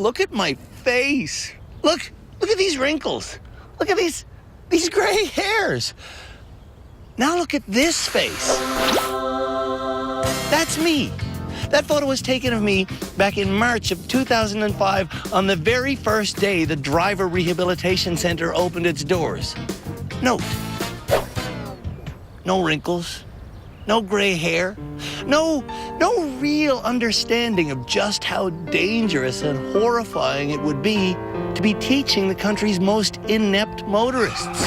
look at my face. Look at these wrinkles. Look at these gray hairs. Now look at this face. That's me. That photo was taken of me back in March of 2005 on the very first day the Driver Rehabilitation Center opened its doors. Note, no wrinkles, no gray hair, no real understanding of just how dangerous and horrifying it would be to be teaching the country's most inept motorists.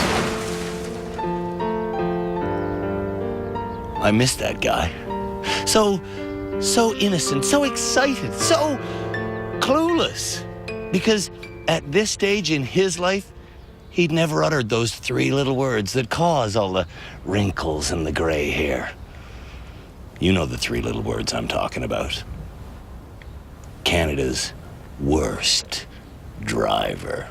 I miss that guy. So innocent, so excited, so clueless. Because at this stage in his life, he'd never uttered those three little words that cause all the wrinkles and the gray hair. You know the three little words I'm talking about. Canada's worst driver.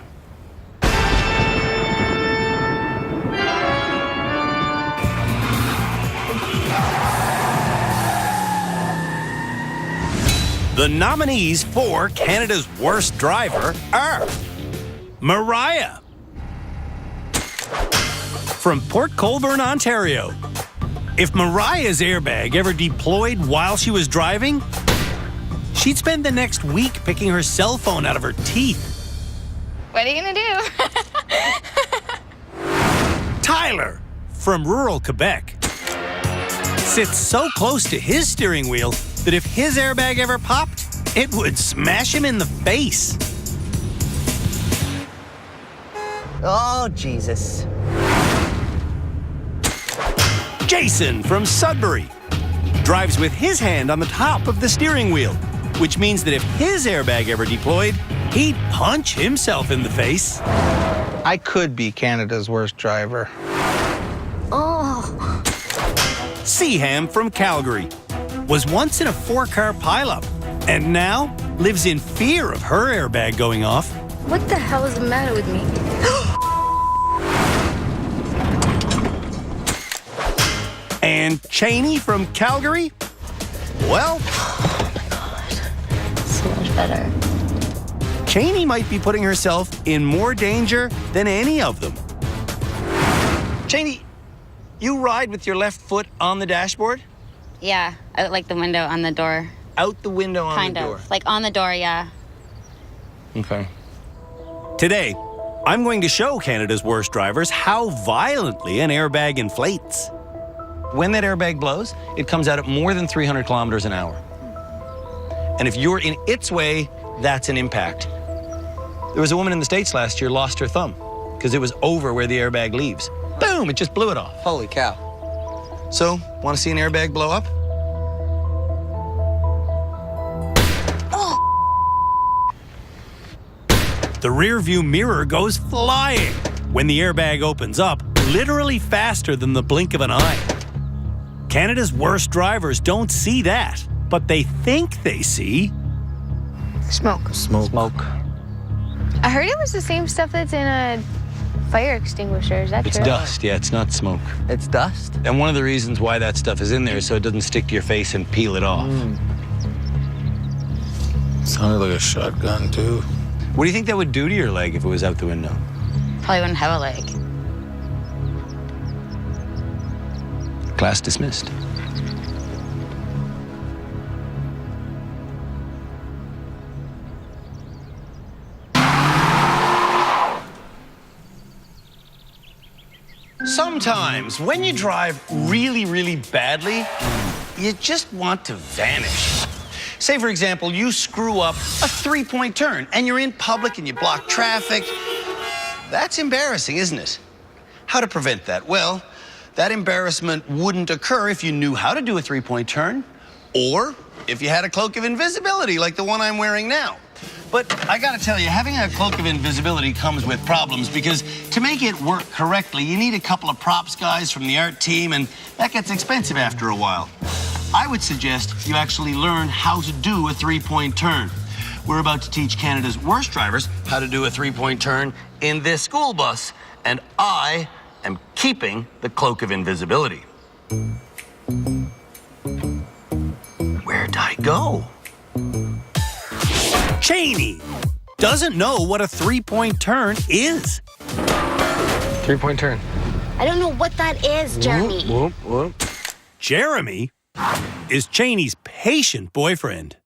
The nominees for Canada's worst driver are Mariah from Port Colborne, Ontario. If Mariah's airbag ever deployed while she was driving, she'd spend the next week picking her cell phone out of her teeth. What are you gonna do? Tyler from rural Quebec sits so close to his steering wheel that if his airbag ever popped, it would smash him in the face. Oh, Jesus. Jason from Sudbury drives with his hand on the top of the steering wheel, which means that if his airbag ever deployed, he'd punch himself in the face. I could be Canada's worst driver. Oh. Seaham from Calgary was once in a 4-car pileup and now lives in fear of her airbag going off. What the hell is the matter with me? And Cheney from Calgary, well, Oh my God. So much better. Cheney might be putting herself in more danger than any of them. Cheney, you ride with your left foot on the dashboard? Yeah, out like the window on the door. Out the window on Kind the door? of. Like on the door, yeah. Okay. Today, I'm going to show Canada's worst drivers how violently an airbag inflates. When that airbag blows, it comes out at more than 300 kilometers an hour. And if you're in its way, that's an impact. There was a woman in the States last year lost her thumb because it was over where the airbag leaves. Boom, it just blew it off. Holy cow. So, want to see an airbag blow up? The rear view mirror goes flying when the airbag opens up, literally faster than the blink of an eye. Canada's worst drivers don't see that, but they think they see Smoke. Smoke. I heard it was the same stuff that's in a fire extinguisher. Is that It's true? dust, yeah, it's not smoke. It's dust? And one of the reasons why that stuff is in there is so it doesn't stick to your face and peel it off. Sounded like a shotgun, too. What do you think that would do to your leg if it was out the window? Probably wouldn't have a leg. Class dismissed. Sometimes, when you drive really, really badly, you just want to vanish. Say, for example, you screw up a 3-point turn and you're in public and you block traffic. That's embarrassing, isn't it? How to prevent that? Well, that embarrassment wouldn't occur if you knew how to do a 3-point turn or if you had a cloak of invisibility like the one I'm wearing now. But I gotta tell you, having a cloak of invisibility comes with problems because to make it work correctly, you need a couple of props guys from the art team, and that gets expensive after a while. I would suggest you actually learn how to do a 3-point turn. We're about to teach Canada's worst drivers how to do a 3-point turn in this school bus, and I am keeping the cloak of invisibility. Where'd I go? Cheney doesn't know what a three-point turn is. 3-point turn. I don't know what that is, Jeremy. Whoop, whoop. Jeremy is Cheney's patient boyfriend.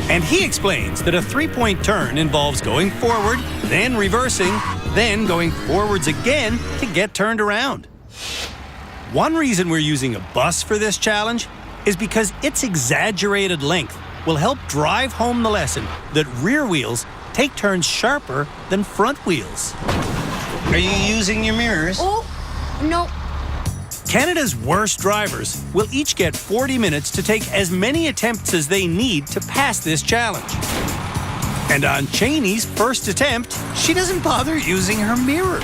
And he explains that a three-point turn involves going forward, then reversing, then going forwards again to get turned around. One reason we're using a bus for this challenge is because its exaggerated length will help drive home the lesson that rear wheels take turns sharper than front wheels. Are you using your mirrors? Oh, no. Canada's worst drivers will each get 40 minutes to take as many attempts as they need to pass this challenge. And on Cheney's first attempt, she doesn't bother using her mirrors.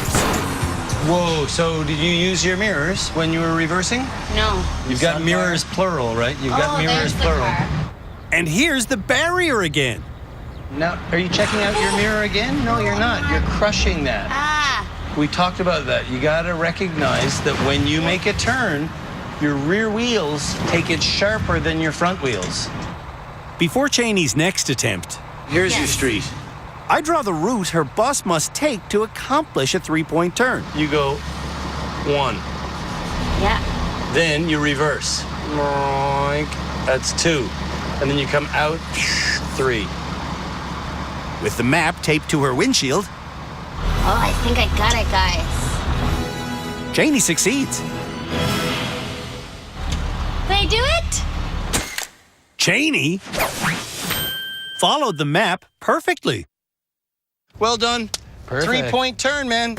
Whoa, so did you use your mirrors when you were reversing? No. You've got mirrors plural, right? You've got mirrors there's the plural. car. And here's the barrier again. Now, are you checking out your mirror again? No, you're not. You're crushing that. Ah. We talked about that. You got to recognize that when you make a turn, your rear wheels take it sharper than your front wheels. Before Cheney's next attempt, Here's your street. I draw the route her bus must take to accomplish a three-point turn. You go 1. Yeah. Then you reverse. Boink. That's 2. And then you come out 3. With the map taped to her windshield, Oh, I think I got it, guys. Cheney succeeds. Did I do it? Cheney followed the map perfectly. Well done. Perfect. 3-point turn, man.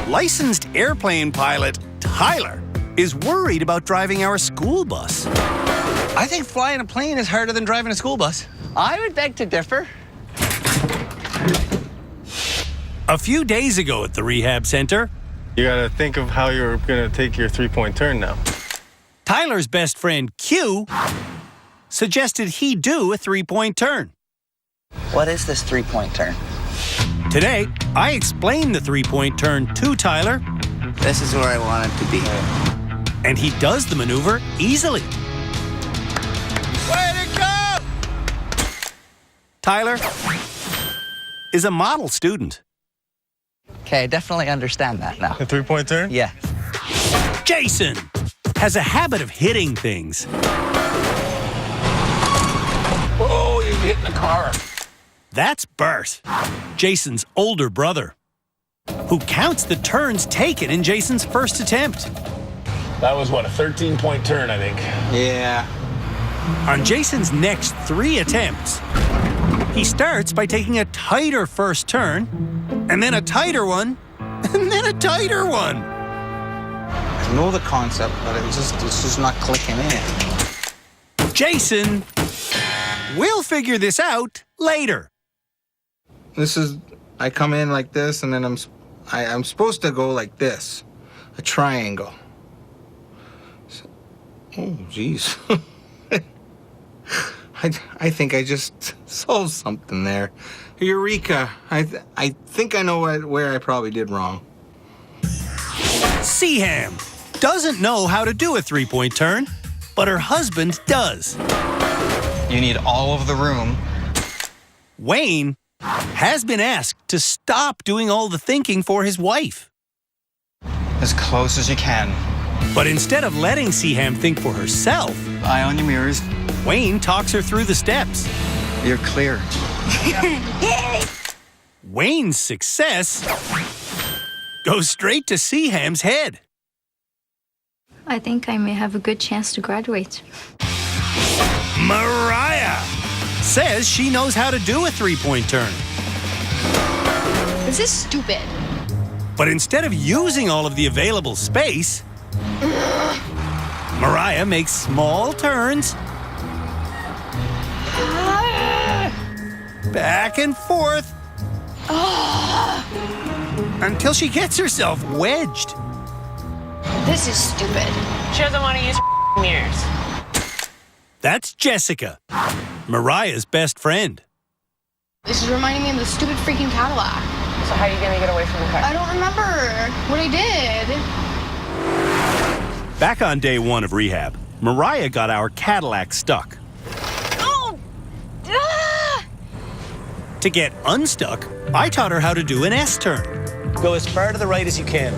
Licensed airplane pilot Tyler is worried about driving our school bus. I think flying a plane is harder than driving a school bus. I would beg to differ. A few days ago at the rehab center, You gotta think of how you're gonna take your 3-point turn now. Tyler's best friend Q suggested he do a three-point turn. What is this 3-point turn? Today, I explained the three-point turn to Tyler, This is where I want it to be. and he does the maneuver easily. Way to go! Tyler is a model student. Okay, I definitely understand that now. A 3-point turn? Yeah. Jason has a habit of hitting things. Oh, you're hitting the car. That's Bert, Jason's older brother, who counts the turns taken in Jason's first attempt. That was, what, a 13-point turn, I think. Yeah. On Jason's next 3 attempts, he starts by taking a tighter first turn, and then a tighter one, and then a tighter one. I know the concept, but it's just not clicking in. Jason will figure this out later. This is, I come in like this, and then I'm supposed to go like this, a triangle. Oh, geez. I think I just solved something there. Eureka! I think I know where I probably did wrong. Seaham doesn't know how to do a three-point turn, but her husband does. You need all of the room. Wayne has been asked to stop doing all the thinking for his wife. As close as you can. But instead of letting Seaham think for herself, Eye on your mirrors. Wayne talks her through the steps. You're clear. Wayne's success goes straight to Seaham's head. I think I may have a good chance to graduate. Mariah says she knows how to do a three-point turn. This is stupid. But instead of using all of the available space, Mariah makes small turns back and forth until she gets herself wedged. This is stupid. She doesn't want to use her mirrors. That's Jessica, Mariah's best friend. This is reminding me of the stupid freaking Cadillac. So how are you going to get away from the car? I don't remember what I did. Back on day 1 of rehab, Mariah got our Cadillac stuck. Oh! Ah! To get unstuck, I taught her how to do an S-turn. Go as far to the right as you can.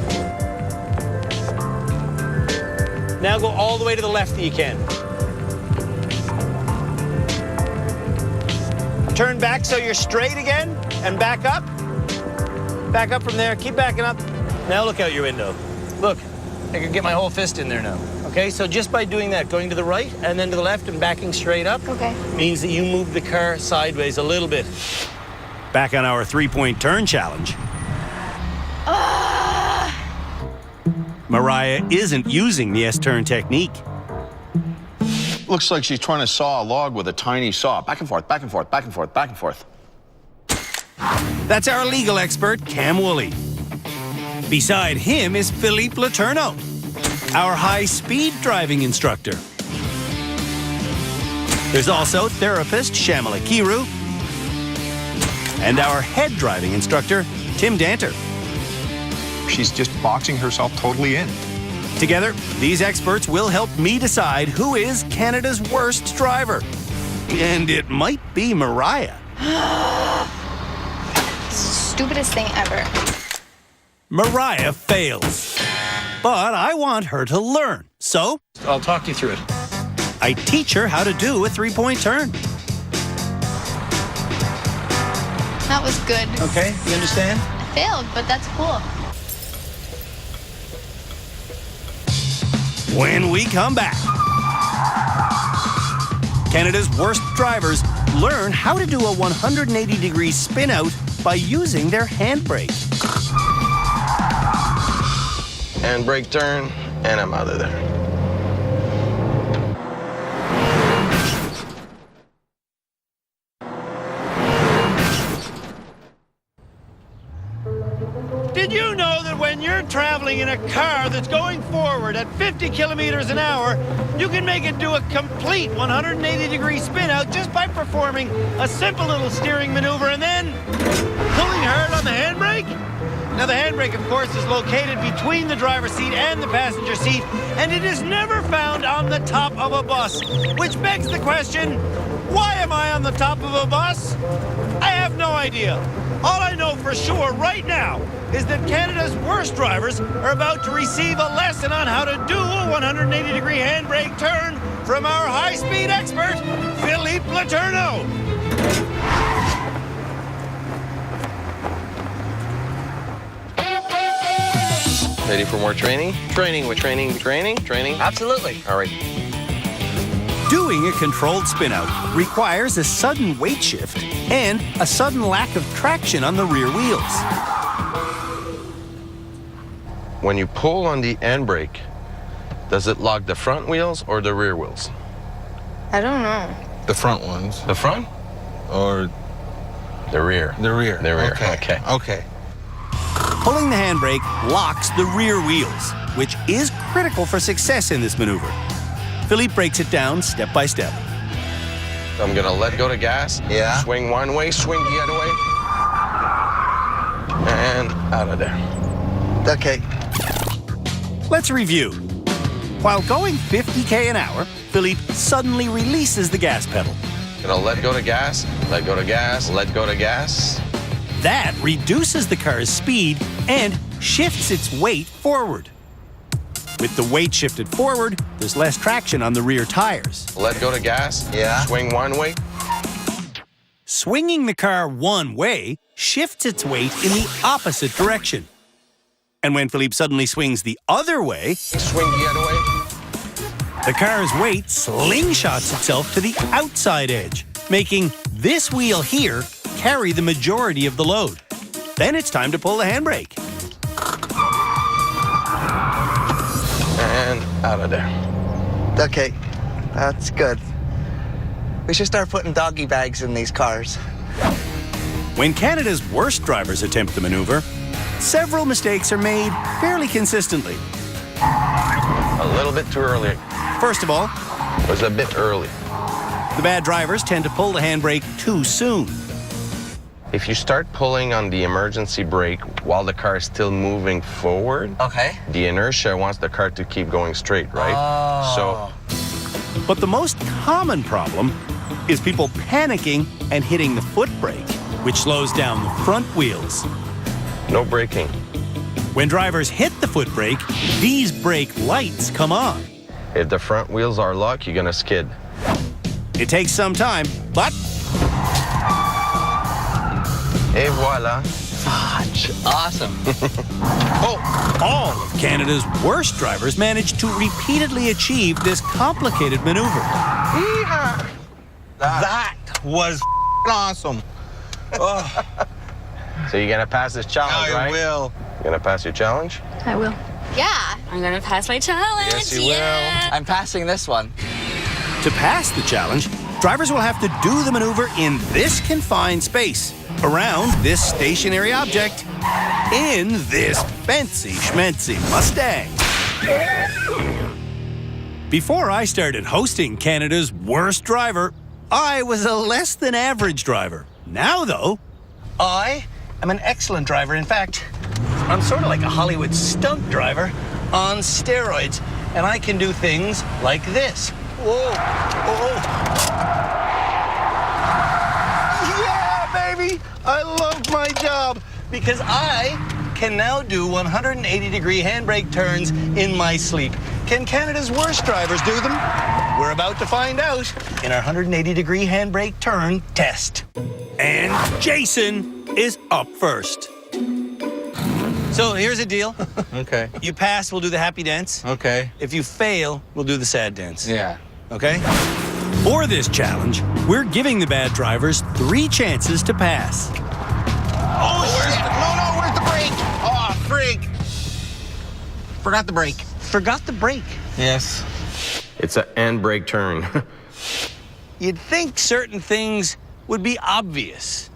Now go all the way to the left that you can. Turn back so you're straight again, and back up. Back up from there, keep backing up. Now look out your window. Look, I can get my whole fist in there now. Okay, so just by doing that, going to the right and then to the left and backing straight up, Okay. means that you move the car sideways a little bit. Back on our three-point turn challenge. Mariah isn't using the S-turn technique. Looks like she's trying to saw a log with a tiny saw. Back and forth, back and forth, back and forth, back and forth. That's our legal expert, Cam Woolley. Beside him is Philippe Letourneau, our high-speed driving instructor. There's also therapist Shamala Kiru and our head driving instructor, Tim Danter. She's just boxing herself totally in. Together, these experts will help me decide who is Canada's worst driver. And it might be Mariah. Stupidest thing ever. Mariah fails. But I want her to learn, so I'll talk you through it. I teach her how to do a three-point turn. That was good. Okay, you understand? I failed, but that's cool. When we come back, Canada's worst drivers learn how to do a 180-degree spin-out by using their handbrake. Handbrake turn, and I'm out of there. Did you know that when you're traveling in a car that's going forward at 50 kilometers an hour, you can make it do a complete 180-degree spin out just by performing a simple little steering maneuver and then pulling hard on the handbrake? Now, the handbrake, of course, is located between the driver's seat and the passenger seat, and it is never found on the top of a bus, which begs the question, why am I on the top of a bus? I have no idea. All I know for sure right now is that Canada's worst drivers are about to receive a lesson on how to do a 180-degree handbrake turn from our high-speed expert, Philippe Letourneau. Ready for more training? Training. Absolutely. All right. Doing a controlled spin-out requires a sudden weight shift and a sudden lack of traction on the rear wheels. When you pull on the handbrake, does it lock the front wheels or the rear wheels? I don't know. The front ones. The front Or the rear? the rear. The rear, Okay. Okay. Pulling the handbrake locks the rear wheels, which is critical for success in this maneuver. Philippe breaks it down step by step. I'm gonna let go the gas. Yeah. Swing one way, swing the other way. And out of there. Okay. Let's review. While going 50k an hour, Philippe suddenly releases the gas pedal. Gonna let go the gas, let go the gas, let go the gas. That reduces the car's speed and shifts its weight forward. With the weight shifted forward, there's less traction on the rear tires. Let go the gas. Yeah. Swing one way. Swinging the car one way shifts its weight in the opposite direction. And when Philippe suddenly swings the other way, Swing the other way. the car's weight slingshots itself to the outside edge, making this wheel here carry the majority of the load. Then it's time to pull the handbrake. And out of there. Okay. That's good. We should start putting doggy bags in these cars. When Canada's worst drivers attempt the maneuver, several mistakes are made fairly consistently. A little bit too early. First of all, It was a bit early. the bad drivers tend to pull the handbrake too soon. If you start pulling on the emergency brake while the car is still moving forward, Okay. the inertia wants the car to keep going straight, right? Oh. But the most common problem is people panicking and hitting the foot brake. which slows down the front wheels. No braking. When drivers hit the foot brake, these brake lights come on. If the front wheels are locked, you're gonna skid. It takes some time, but Et voila. Awesome. all of Canada's worst drivers manage to repeatedly achieve this complicated maneuver. That was awesome. Oh, So you're gonna pass this challenge, right? I will. You're gonna pass your challenge? I will. Yeah. I'm gonna pass my challenge. Yes, you yeah. I'm passing this one. To pass the challenge, drivers will have to do the maneuver in this confined space, around this stationary object, in this fancy schmancy Mustang. Before I started hosting Canada's worst driver, I was a less than average driver. Now, though, I am an excellent driver. In fact, I'm sort of like a Hollywood stunt driver on steroids, and I can do things like this. Whoa, whoa. Yeah, baby! I love my job because I can now do 180-degree handbrake turns in my sleep. Can Canada's worst drivers do them? We're about to find out in our 180-degree handbrake turn test. and Jason is up first. So here's the deal. Okay. You pass, we'll do the happy dance. Okay. If you fail, we'll do the sad dance. Yeah. Okay? For this challenge, we're giving the bad drivers 3 chances to pass. Oh, where's the brake? Oh, frig. Forgot the brake. Forgot the brake. Yes. It's a handbrake turn. You'd think certain things would be obvious.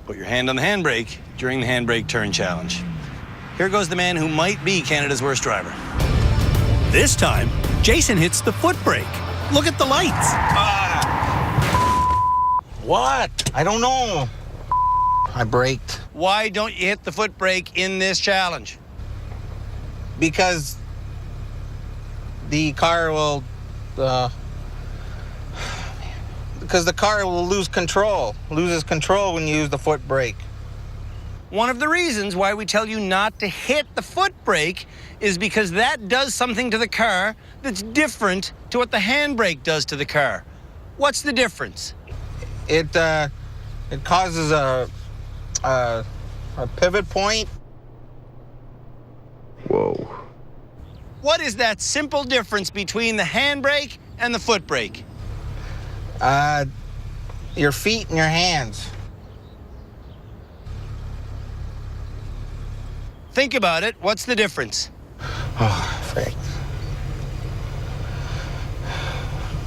Put your hand on the handbrake during the handbrake turn challenge. Here goes the man who might be Canada's worst driver. This time, Jason hits the foot brake. Look at the lights. What? I don't know. I braked. Why don't you hit the foot brake in this challenge? Because the car will, because the car will loses control when you use the foot brake. One of the reasons why we tell you not to hit the foot brake is because that does something to the car that's different to what the handbrake does to the car. What's the difference? It causes a pivot point. Whoa. What is that simple difference between the handbrake and the foot brake? Your feet and your hands. Think about it. What's the difference? Oh, frick.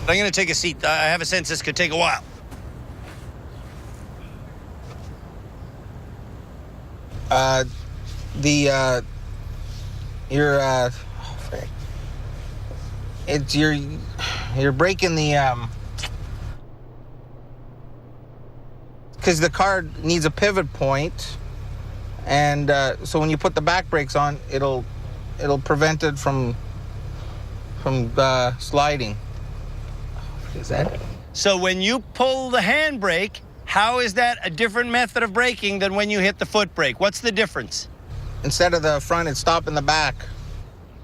I'm going to take a seat. I have a sense this could take a while. Frick. It's you're breaking the because the car needs a pivot point, and so when you put the back brakes on, it'll prevent it from sliding. Is that it? So when you pull the handbrake, how is that a different method of braking than when you hit the foot brake? What's the difference? Instead of the front, it's stopping the back.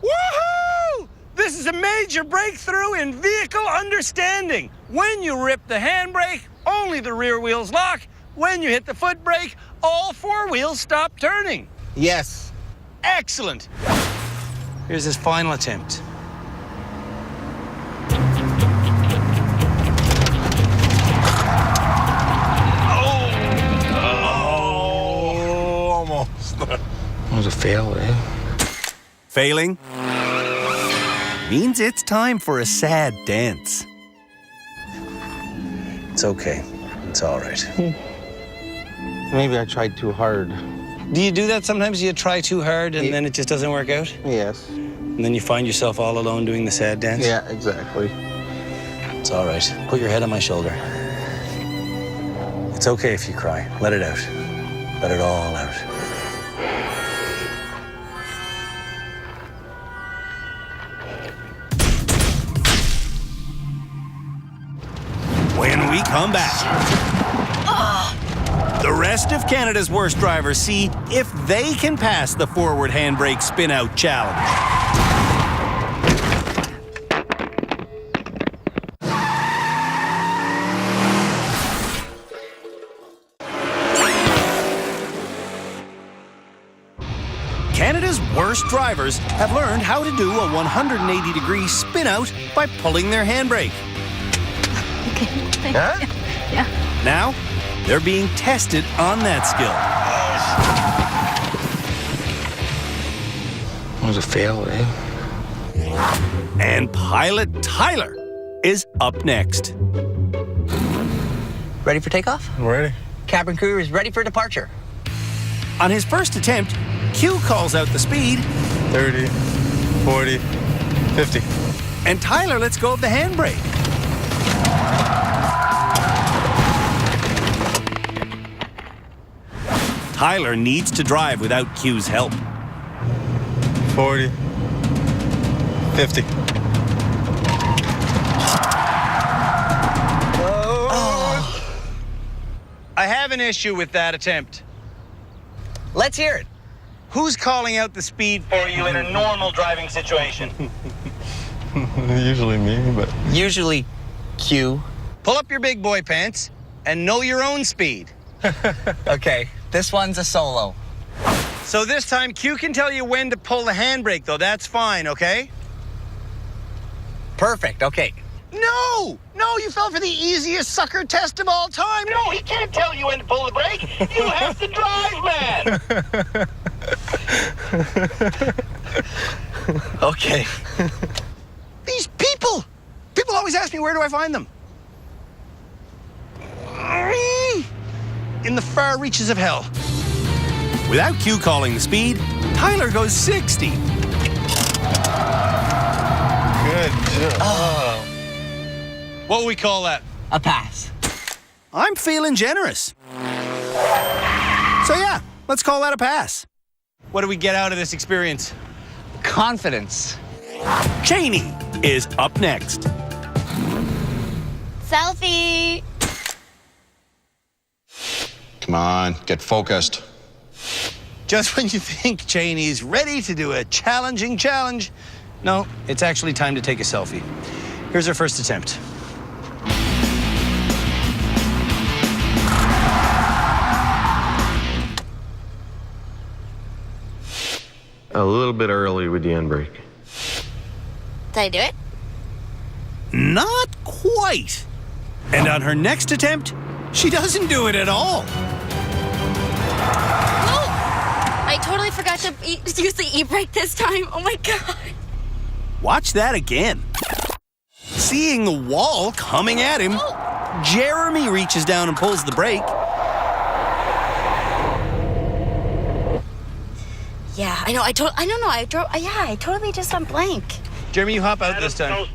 Woohoo! This is a major breakthrough in vehicle understanding. When you rip the handbrake, only the rear wheels lock. When you hit the foot brake, all 4 wheels stop turning. Yes. Excellent. Here's his final attempt. Almost. That was a fail, eh? Failing means it's time for a sad dance. It's okay. It's all right. Maybe I tried too hard. Do you do that sometimes? You try too hard and then it just doesn't work out? Yes. And then you find yourself all alone doing the sad dance? Yeah, exactly. It's all right. Put your head on my shoulder. It's okay if you cry. Let it out. Let it all out. When we come back, the rest of Canada's worst drivers see if they can pass the forward handbrake spin-out challenge. Canada's worst drivers have learned how to do a 180-degree spin-out by pulling their handbrake. Okay. Huh? Yeah. Now, they're being tested on that skill. That was a fail, eh? And pilot Tyler is up next. Ready for takeoff? I'm ready. Cabin crew is ready for departure. On his first attempt, Q calls out the speed, 30, 40, 50. and Tyler lets go of the handbrake. Tyler needs to drive without Q's help. 40, 50. I have an issue with that attempt. Let's hear it. Who's calling out the speed for you in a normal driving situation? Usually me, but... Usually, Q. Pull up your big boy pants and know your own speed. Okay, this one's a solo. So this time, Q can tell you when to pull the handbrake, though. That's fine, okay? Perfect, okay. No! No, you fell for the easiest sucker test of all time. No, he can't tell you when to pull the brake. You have to drive, man. Okay. These people! People always ask me, where do I find them? In the far reaches of hell. Without Q calling the speed, Tyler goes 60. Good job. What would we call that? A pass. I'm feeling generous. So yeah, let's call that a pass. What do we get out of this experience? Confidence. Cheney is up next. Selfie. Come on, get focused. Just when you think Cheney's ready to do a challenging challenge, no, it's actually time to take a selfie. Here's her first attempt. A little bit early with the handbrake. Did I do it? Not quite. And on her next attempt, she doesn't do it at all. Oh! I totally forgot to use the e-brake this time. Oh my god. Watch that again. Seeing the wall coming at him, Jeremy reaches down and pulls the brake. Yeah, I know. I totally just went blank. Jeremy, you hop out this time.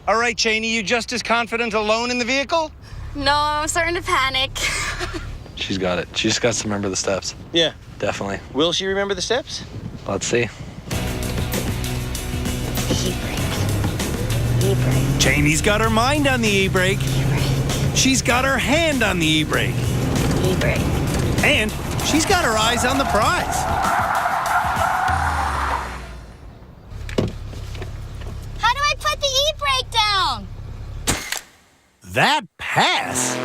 All right, Cheney, you just as confident alone in the vehicle? No, I'm starting to panic. She's got it. She just got to remember the steps. Yeah. Definitely. Will she remember the steps? Let's see. E-brake. Cheney's got her mind on the e-brake. She's got her hand on the e-brake. E-brake. And she's got her eyes on the prize. How do I put the e-brake down? That pass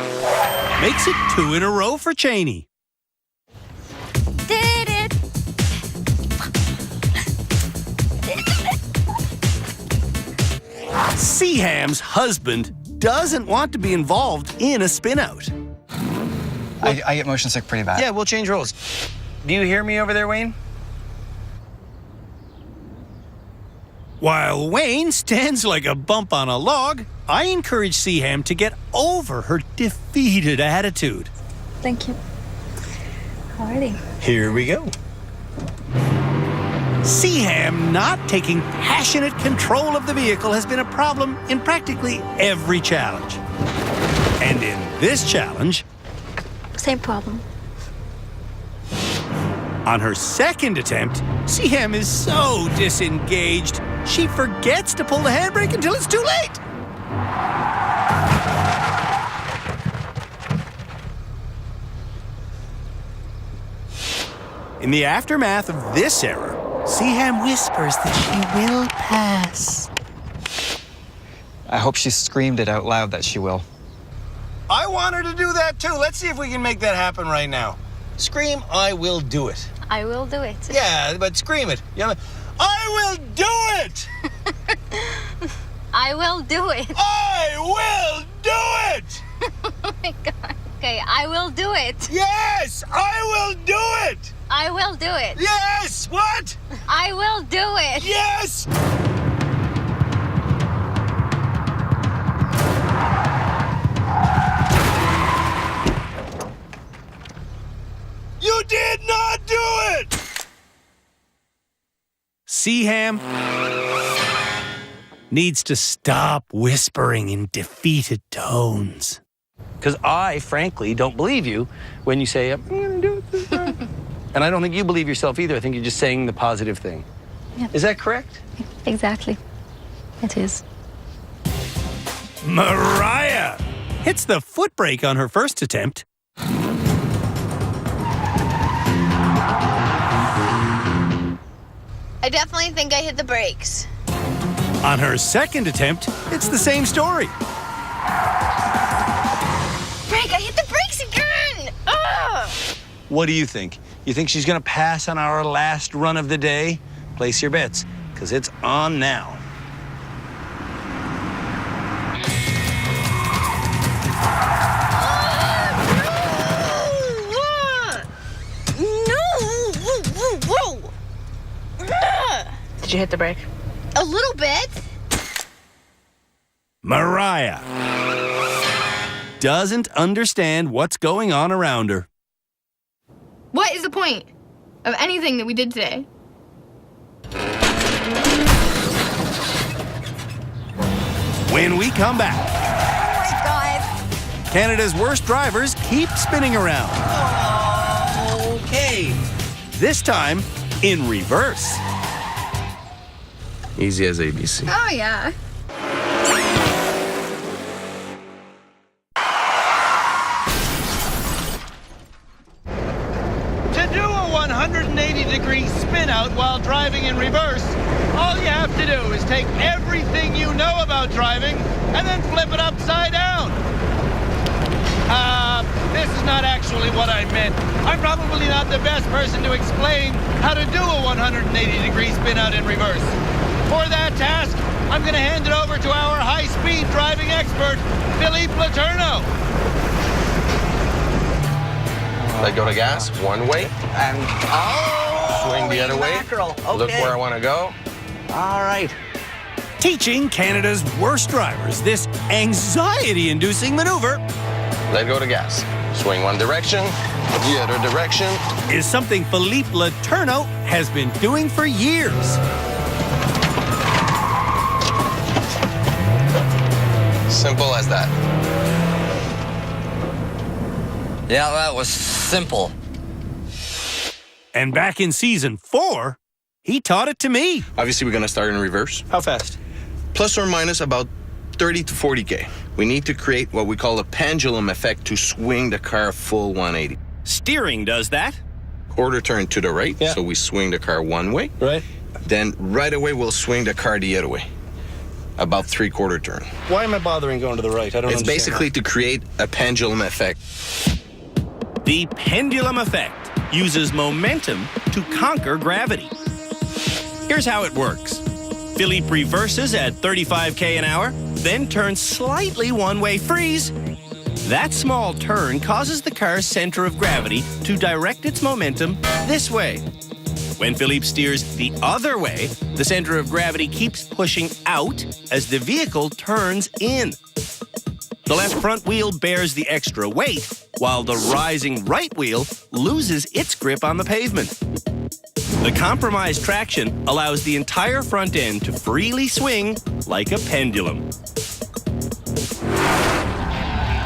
makes it 2 in a row for Cheney. Did it. Seaham's husband doesn't want to be involved in a spin-out. I get motion sick pretty bad. Yeah, we'll change roles. Do you hear me over there, Wayne? While Wayne stands like a bump on a log, I encourage Seaham to get over her defeated attitude. Thank you. Alrighty. Here we go. Seaham not taking passionate control of the vehicle has been a problem in practically every challenge. And in this challenge, Same problem. on her second attempt, Seaham is so disengaged, she forgets to pull the handbrake until it's too late. In the aftermath of this error, Seaham whispers that she will pass. I hope she screamed it out loud that she will. I want her to do that too. Let's see if we can make that happen right now. Scream, I will do it. I will do it. Yeah, but scream it. You know, I will do it! I will do it. I will do it! Oh my God. Okay, I will do it. Yes, I will do it! I will do it. Yes, what? I will do it. Yes! You did not do it! Seaham needs to stop whispering in defeated tones. Because I, frankly, don't believe you when you say, I'm going to do it this time. And I don't think you believe yourself either. I think you're just saying the positive thing. Yeah. Is that correct? Exactly. It is. Mariah hits the foot brake on her first attempt. I definitely think I hit the brakes. On her second attempt, it's the same story. Frank, I hit the brakes again! Ugh! What do you think? You think she's gonna pass on our last run of the day? Place your bets, because it's on now. Did you hit the brake? A little bit. Mariah doesn't understand what's going on around her. What is the point of anything that we did today? When we come back, Oh my God. Canada's worst drivers keep spinning around. Okay. This time in reverse. Easy as ABC. Oh, yeah. To do a 180-degree spin out while driving in reverse, all you have to do is take everything you know about driving and then flip it upside down. This is not actually what I meant. I'm probably not the best person to explain how to do a 180-degree spin out in reverse. For that task, I'm going to hand it over to our high-speed driving expert, Philippe Letourneau. Let go to gas, one way. And Swing the other way. mackerel. Okay. Look where I want to go. All right. Teaching Canada's worst drivers this anxiety-inducing maneuver Let go to gas. Swing one direction, the other direction. is something Philippe Letourneau has been doing for years. Simple as that. Yeah, that was simple. And back in season 4, he taught it to me. Obviously, we're going to start in reverse. How fast? Plus or minus about 30 to 40K. We need to create what we call a pendulum effect to swing the car full 180. Steering does that. Quarter turn to the right, Yeah. so we swing the car one way. Right. Then right away, we'll swing the car the other way. About 3/4 turn. Why am I bothering going to the right? I don't It's understand. basically to create a pendulum effect. The pendulum effect uses momentum to conquer gravity. Here's how it works. Philippe reverses at 35K an hour, then turns slightly one-way freeze. That small turn causes the car's center of gravity to direct its momentum this way. When Philippe steers the other way, the center of gravity keeps pushing out as the vehicle turns in. The left front wheel bears the extra weight, while the rising right wheel loses its grip on the pavement. The compromised traction allows the entire front end to freely swing like a pendulum.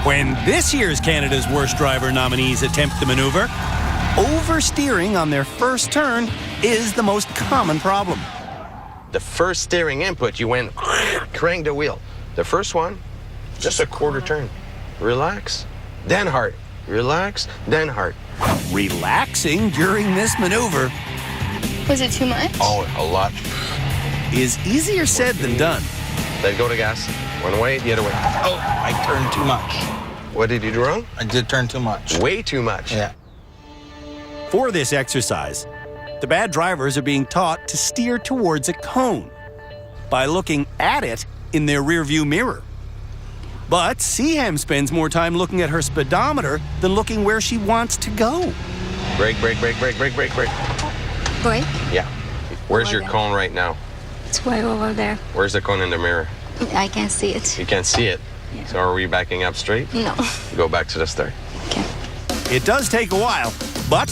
When this year's Canada's Worst Driver nominees attempt the maneuver, oversteering on their first turn is the most common problem. The first steering input, you went crank the wheel. The first one, just a quarter turn. Relax, then hard. Relax, then hard. relaxing during this maneuver Was it too much? Oh, a lot. is easier said than done. Let go to gas. One way, the other way. Oh, I turned too much. What did you do wrong? I did turn too much. Way too much. Yeah. For this exercise, the bad drivers are being taught to steer towards a cone by looking at it in their rearview mirror. But Seaham spends more time looking at her speedometer than looking where she wants to go. Brake, brake, brake, brake, brake, brake, brake. Break? Yeah. Where's your there. cone right now? It's way over there. Where's the cone in the mirror? I can't see it. You can't see it. Yeah. So are we backing up straight? No. Go back to the start. Okay. It does take a while, but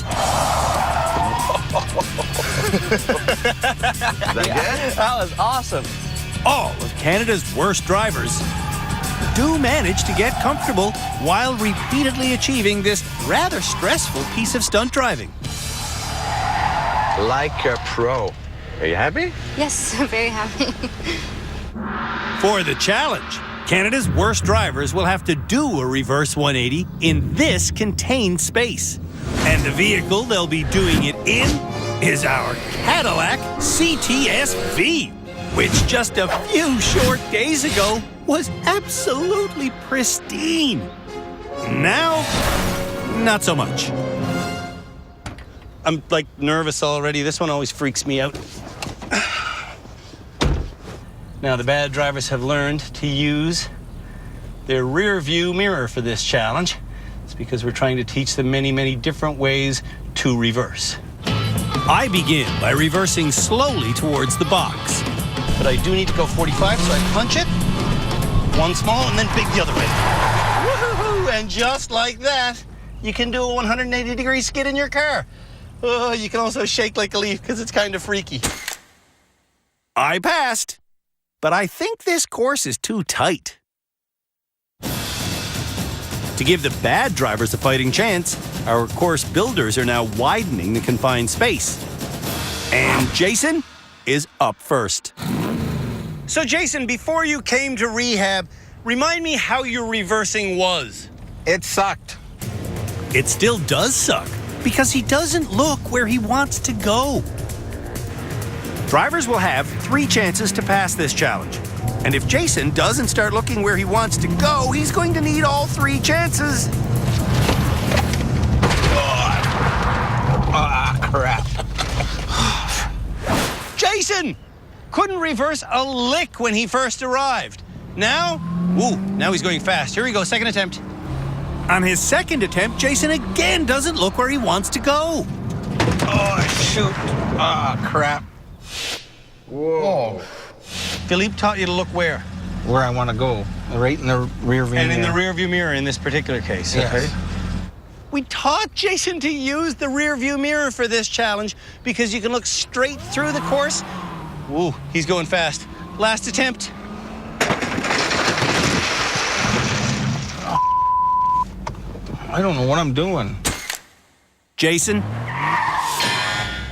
That was awesome. all of Canada's worst drivers do manage to get comfortable while repeatedly achieving this rather stressful piece of stunt driving. Like a pro. Are you happy? Yes, very happy. For the challenge, Canada's worst drivers will have to do a reverse 180 in this contained space. And the vehicle they'll be doing it in is our Cadillac CTS-V, which just a few short days ago was absolutely pristine. Now, not so much. I'm like nervous already. This one always freaks me out. Now, the bad drivers have learned to use their rear view mirror for this challenge. It's because we're trying to teach them many, many different ways to reverse. I begin by reversing slowly towards the box. But I do need to go 45, so I punch it. One small and then big the other way. Woohoo! And just like that, you can do a 180-degree skid in your car. Oh, you can also shake like a leaf because it's kind of freaky. I passed, but I think this course is too tight. To give the bad drivers a fighting chance, our course builders are now widening the confined space. And Jason is up first. So Jason, before you came to rehab, remind me how your reversing was. It sucked. It still does suck because he doesn't look where he wants to go. Drivers will have 3 chances to pass this challenge. And if Jason doesn't start looking where he wants to go, he's going to need all 3 chances. Crap. Jason couldn't reverse a lick when he first arrived. Now he's going fast. Here we go, second attempt. On his second attempt, Jason again doesn't look where he wants to go. Oh, shoot. Crap. Whoa. Philippe taught you to look where? Where I want to go. Right in the rear view And in the mirror. rear view mirror in this particular case, Yes. okay? We taught Jason to use the rear view mirror for this challenge because you can look straight through the course. Ooh, he's going fast. Last attempt. I don't know what I'm doing. Jason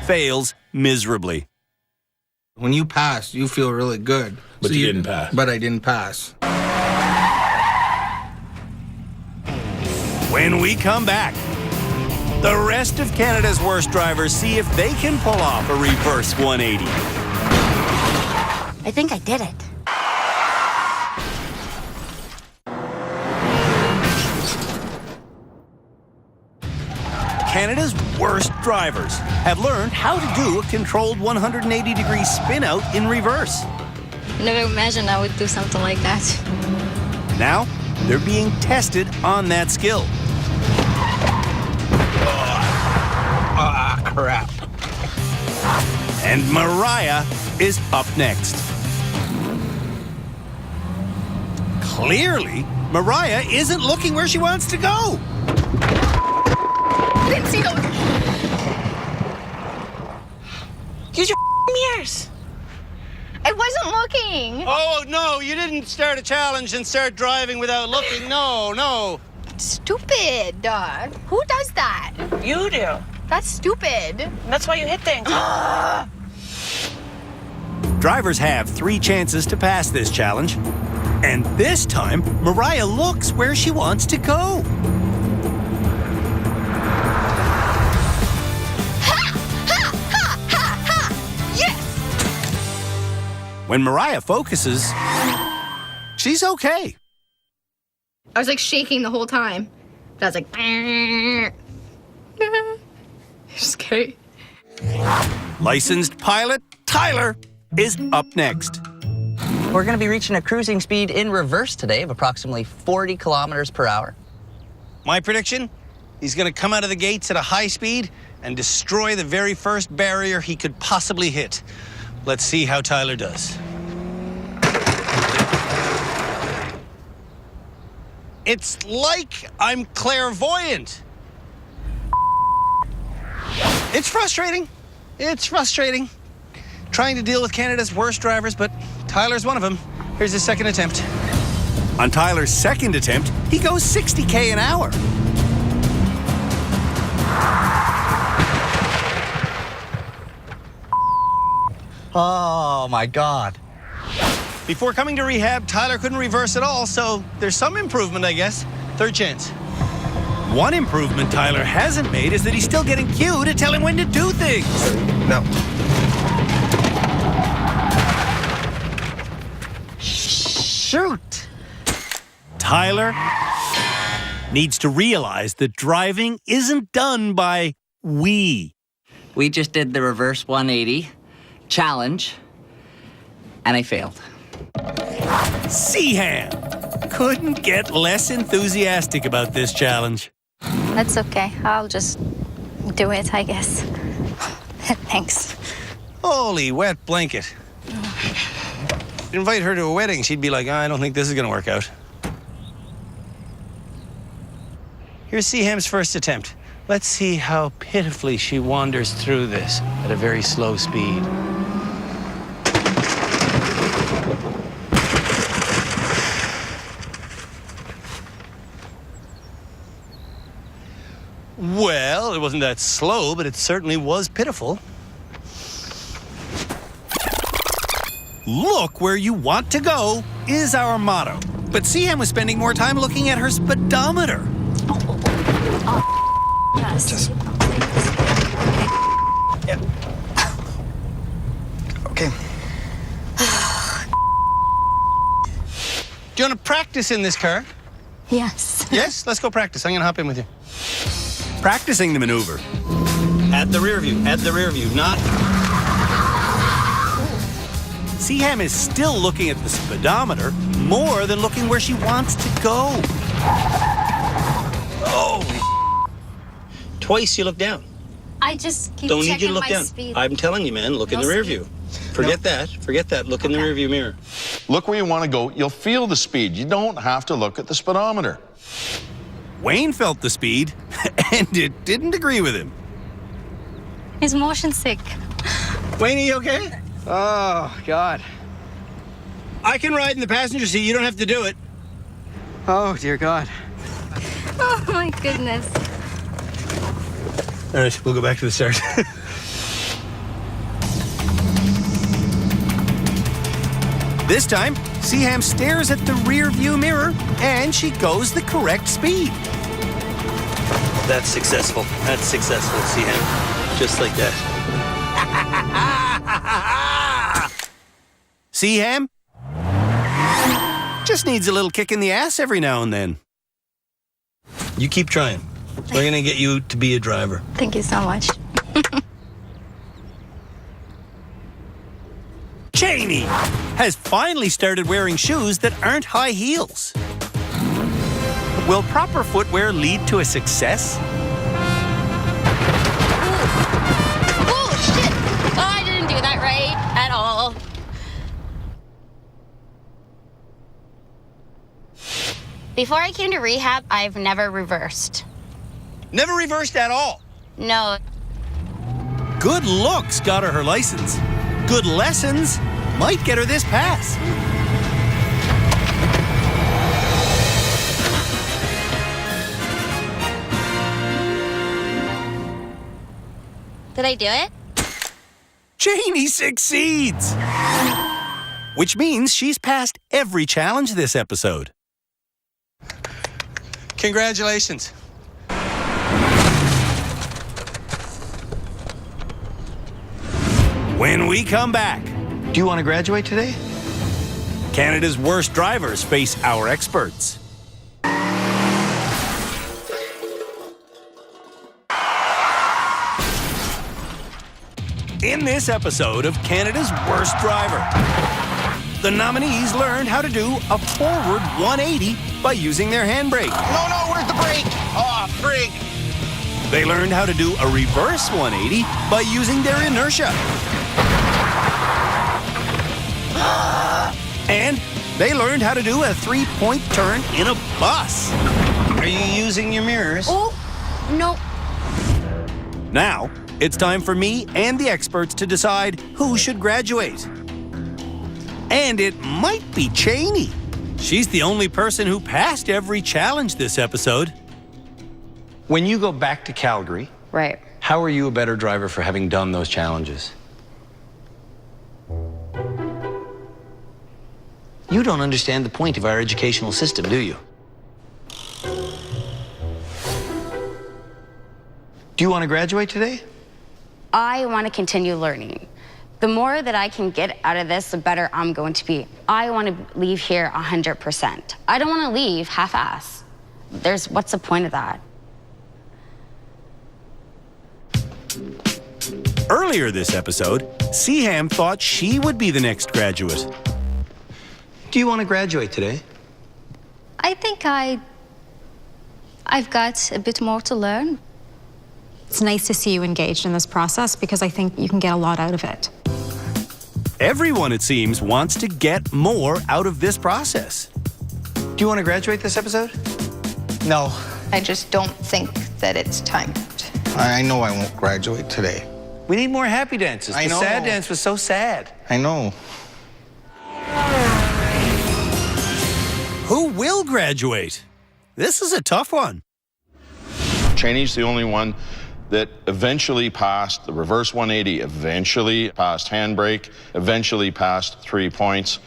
fails miserably. When you pass, you feel really good. But you didn't pass. But I didn't pass. When we come back, the rest of Canada's worst drivers see if they can pull off a reverse 180. I think I did it. Canada's worst drivers have learned how to do a controlled 180-degree spin out in reverse. Never imagined I would do something like that. Now, they're being tested on that skill. Crap. And Mariah is up next. Clearly, Mariah isn't looking where she wants to go. I didn't see those. Use your mirrors. I wasn't looking. Oh, no, you didn't start a challenge and start driving without looking. No. Stupid. Who does that? You do. That's stupid. That's why you hit things. Drivers have 3 chances to pass this challenge. And this time, Mariah looks where she wants to go. When Mariah focuses, she's okay. I was like shaking the whole time. But I was like, scary. Licensed pilot Tyler is up next. We're going to be reaching a cruising speed in reverse today of approximately 40 kilometers per hour. My prediction? He's going to come out of the gates at a high speed and destroy the very first barrier he could possibly hit. Let's see how Tyler does. It's like I'm clairvoyant. It's frustrating. It's frustrating. Trying to deal with Canada's worst drivers, but Tyler's one of them. Here's his second attempt. On Tyler's second attempt, he goes 60k an hour. Oh my God. Before coming to rehab, Tyler couldn't reverse at all, so there's some improvement, I guess. Third chance. One improvement Tyler hasn't made is that he's still getting Q to tell him when to do things. No. Shoot! Tyler needs to realize that driving isn't done by we. We just did the reverse 180 challenge, and I failed. C-Ham couldn't get less enthusiastic about this challenge. That's okay. I'll just do it, I guess. Thanks. Holy wet blanket. Invite her to a wedding, she'd be like, I don't think this is going to work out. Here's C-Ham's first attempt. Let's see how pitifully she wanders through this at a very slow speed. Well, it wasn't that slow, but it certainly was pitiful. Look where you want to go is our motto. But C-Ham was spending more time looking at her speedometer. Yes. Just... Yep. Okay. Do you want to practice in this car? Yes. Yes? Let's go practice. I'm going to hop in with you. Practicing the maneuver. At the rear view, not... C-Ham is still looking at the speedometer more than looking where she wants to go. Oh, twice you look down. I just keep Don't need checking you to look my down. speed. I'm telling you, man, look in No the rear speed. view. Forget that. Look in the rear view mirror. Look where you want to go. You'll feel the speed. You don't have to look at the speedometer. Wayne felt the speed, and it didn't agree with him. He's motion sick. Wayne, are you okay? Oh, God. I can ride in the passenger seat. You don't have to do it. Oh, dear God. Oh, my goodness. All right, we'll go back to the start. This time, C-Ham stares at the rear view mirror, and she goes the correct speed. That's successful. C-Ham. Just like that. C-Ham just needs a little kick in the ass every now and then. You keep trying. We're going to get you to be a driver. Thank you so much. Cheney has finally started wearing shoes that aren't high heels. Will proper footwear lead to a success? Oh, shit. Oh, I didn't do that right at all. Before I came to rehab, I've never reversed. Never reversed at all. No. Good looks got her license. Good lessons might get her this pass. Did I do it? Cheney succeeds! Which means she's passed every challenge this episode. Congratulations. When we come back, Do you want to graduate today? Canada's worst drivers face our experts. In this episode of Canada's Worst Driver, the nominees learned how to do a forward 180 by using their handbrake. No, where's the brake? Oh, frig. They learned how to do a reverse 180 by using their inertia. And they learned how to do a 3-point turn in a bus. Are you using your mirrors? Oh, no. Now, it's time for me and the experts to decide who should graduate. And it might be Cheney. She's the only person who passed every challenge this episode. When you go back to Calgary, right, how are you a better driver for having done those challenges? You don't understand the point of our educational system, do you? Do you want to graduate today? I want to continue learning. The more that I can get out of this, the better I'm going to be. I want to leave here 100%. I don't want to leave half-ass. What's the point of that? Earlier this episode, Seaham thought she would be the next graduate. Do you want to graduate today? I think I've got a bit more to learn. It's nice to see you engaged in this process because I think you can get a lot out of it. Everyone, it seems, wants to get more out of this process. Do you want to graduate this episode? No. I just don't think that it's time. I know I won't graduate today. We need more happy dances. I know. The sad dance was so sad. I know. Who will graduate? This is a tough one. Cheney's the only one that eventually passed the reverse 180, eventually passed handbrake, eventually passed 3 points.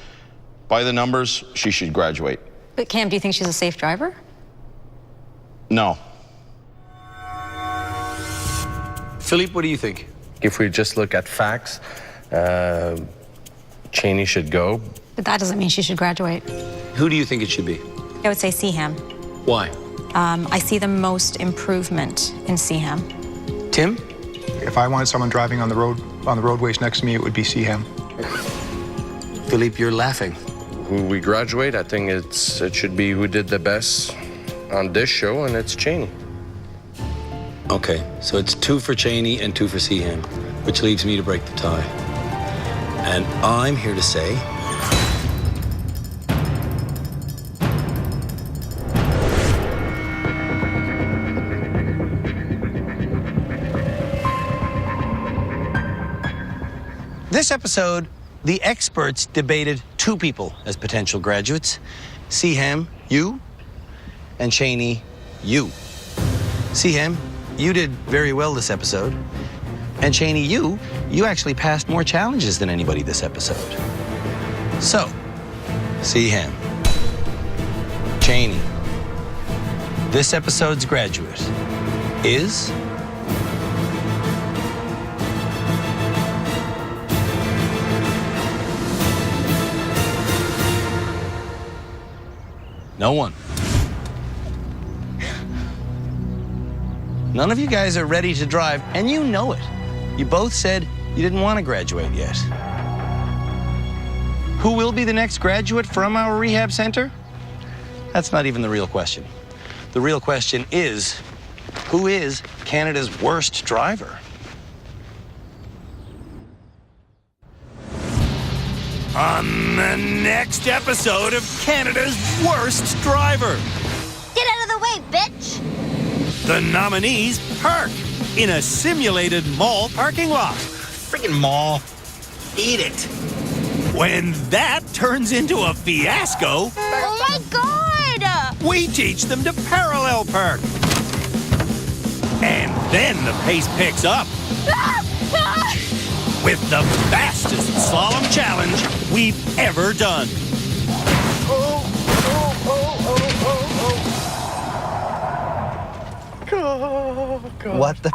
By the numbers, she should graduate. But Cam, do you think she's a safe driver? No. Philippe, what do you think? If we just look at facts, Cheney should go. But that doesn't mean she should graduate. Who do you think it should be? I would say Seaham. Why? I see the most improvement in Seaham. Tim? If I wanted someone driving on the roadways next to me, it would be Seaham. Philippe, you're laughing. Who we graduate, I think it should be who did the best on this show, and it's Cheney. Okay, so it's 2 for Cheney and 2 for Seaham, which leaves me to break the tie. And I'm here to say this episode, the experts debated 2 people as potential graduates. Seaham, you, and Cheney, you. Seaham, you did very well this episode. And Cheney, you actually passed more challenges than anybody this episode. So, Seaham, Cheney, this episode's graduate is... no one. None of you guys are ready to drive, and you know it. You both said you didn't want to graduate yet. Who will be the next graduate from our rehab center? That's not even the real question. The real question is, who is Canada's worst driver? On the next episode of Canada's Worst Driver. Get out of the way, bitch! The nominees park in a simulated mall parking lot. Freaking mall. Eat it. When that turns into a fiasco, Oh my god! we teach them to parallel park. And then the pace picks up with the fastest slalom challenge we've ever done. What the